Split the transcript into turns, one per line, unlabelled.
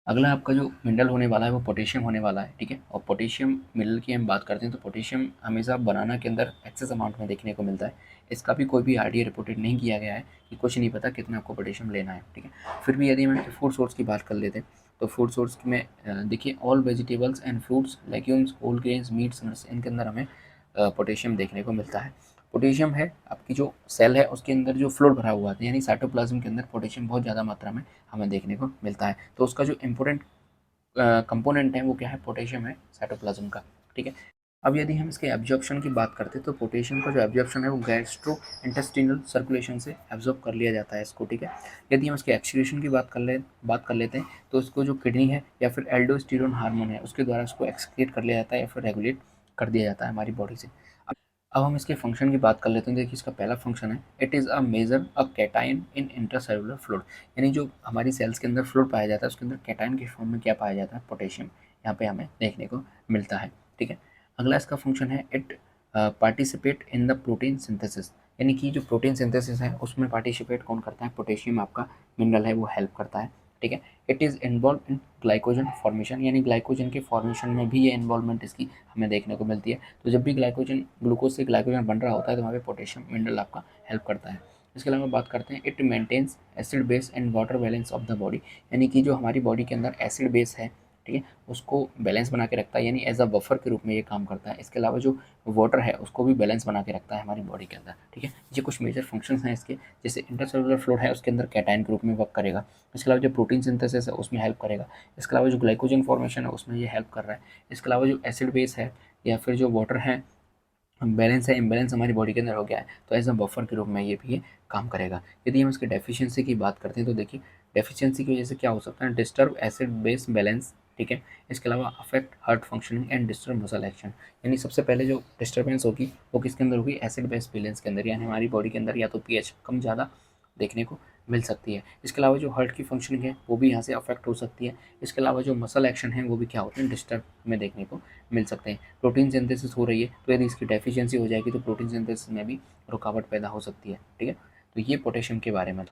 अगला आपका जो मिनरल होने वाला है वो पोटेशियम होने वाला है, ठीक है। और पोटेशियम मिनरल की हम बात करते हैं तो पोटेशियम हमेशा बनाना के अंदर एक्सेस अमाउंट में देखने को मिलता है। इसका भी कोई भी आरडीए रिपोर्टेड नहीं किया गया है कि कुछ नहीं पता कितना आपको पोटेशियम लेना है, ठीक है। फिर भी यदि हम इसके फूड सोर्स की बात कर लेते हैं तो फूड सोर्स में देखिए all vegetables and fruits, legumes, whole grains, meats, nuts, इनके अंदर हमें पोटेशियम देखने को मिलता है। पोटेशियम है आपकी जो सेल है उसके अंदर जो फ्लूइड भरा हुआ है, यानी साइटोप्लाज्म के अंदर पोटेशियम बहुत ज़्यादा मात्रा में हमें देखने को मिलता है। तो उसका जो इम्पोर्टेंट कंपोनेंट है वो क्या है, पोटेशियम है साइटोप्लाज्म का, ठीक है। अब यदि हम इसके एब्जॉर्प्शन की बात करते हैं तो पोटेशियम का जो एब्जॉर्प्शन है वो गैस्ट्रो इंटेस्टिनल सर्कुलेशन से एब्जॉर्ब कर लिया जाता है इसको, ठीक है। यदि हम इसके एक्सक्रीशन की बात कर लेते हैं तो इसको जो किडनी है या फिर एल्डोस्टेरोन हार्मोन है उसके द्वारा इसको एक्सक्रीट कर लिया जाता है या फिर रेगुलेट कर दिया जाता है हमारी बॉडी से। अब हम इसके फंक्शन की बात कर लेते हैं। देखिए इसका पहला फंक्शन है, it is a major a cation in intracellular fluid, यानी जो हमारी सेल्स के अंदर फ्लूइड पाया जाता है उसके अंदर कैटायन के फॉर्म में क्या पाया जाता है, पोटेशियम यहाँ पे हमें देखने को मिलता है, ठीक है। अगला इसका फंक्शन है, it participate in the protein synthesis, यानी कि जो प्रोटीन सिंथेसिस है उसमें पार्टिसिपेट कौन करता है, पोटेशियम आपका मिनरल है वो हेल्प करता है, ठीक है। It is involve in glycogen formation, यानी ग्लाइकोजन के फॉर्मेशन में भी ये इन्वॉल्वमेंट इसकी हमें देखने को मिलती है। तो जब भी ग्लाइकोजन, ग्लूकोज से ग्लाइकोजन बन रहा होता है तो वहाँ पे पोटेशियम मिनरल आपका हेल्प करता है। इसके अलावा बात करते हैं, it maintains acid base and water balance of the body, यानी कि जो हमारी बॉडी के अंदर एसिड बेस है, ठीक है, उसको बैलेंस बना के रखता है, यानी एज अ बफर के रूप में ये काम करता है। इसके अलावा जो वाटर है उसको भी बैलेंस बना के रखता है हमारी बॉडी के अंदर, ठीक है। ये कुछ मेजर फंक्शंस हैं इसके। जैसे इंटरसेलुलर फ्लूइड है उसके अंदर कैटायन के रूप में वर्क करेगा। इसके अलावा जो प्रोटीन सिंथेसिस है उसमें हेल्प करेगा। इसके अलावा जो ग्लाइकोजन फॉर्मेशन है उसमें ये हेल्प कर रहा है। इसके अलावा जो एसिड बेस है या फिर जो वाटर है बैलेंस है, इम्बैलेंस हमारी बॉडी के अंदर हो गया है तो एज अ बफर के रूप में ये भी ये काम करेगा। यदि हम इसके डेफिशिएंसी की बात करते हैं तो देखिए डेफिशिएंसी की वजह से क्या हो सकता है, डिस्टर्ब एसिड बेस बैलेंस, ठीक है। इसके अलावा affect heart functioning and disturb muscle action, यानी सबसे पहले जो डिस्टर्बेंस होगी वो किसके अंदर होगी, एसिड बेस बैलेंस के अंदर, यानी हमारी बॉडी के अंदर या तो पीएच कम ज़्यादा देखने को मिल सकती है। इसके अलावा जो हार्ट की फंक्शनिंग है वो भी यहाँ से अफेक्ट हो सकती है। इसके अलावा जो मसल एक्शन है वो भी क्या होते हैं, डिस्टर्ब में देखने को मिल सकते हैं। प्रोटीन सिंथेसिस हो रही है तो यदि इसकी डेफिशिएंसी हो जाएगी तो प्रोटीन सिंथेसिस में भी रुकावट पैदा हो सकती है, ठीक है। तो ये पोटेशियम के बारे में था।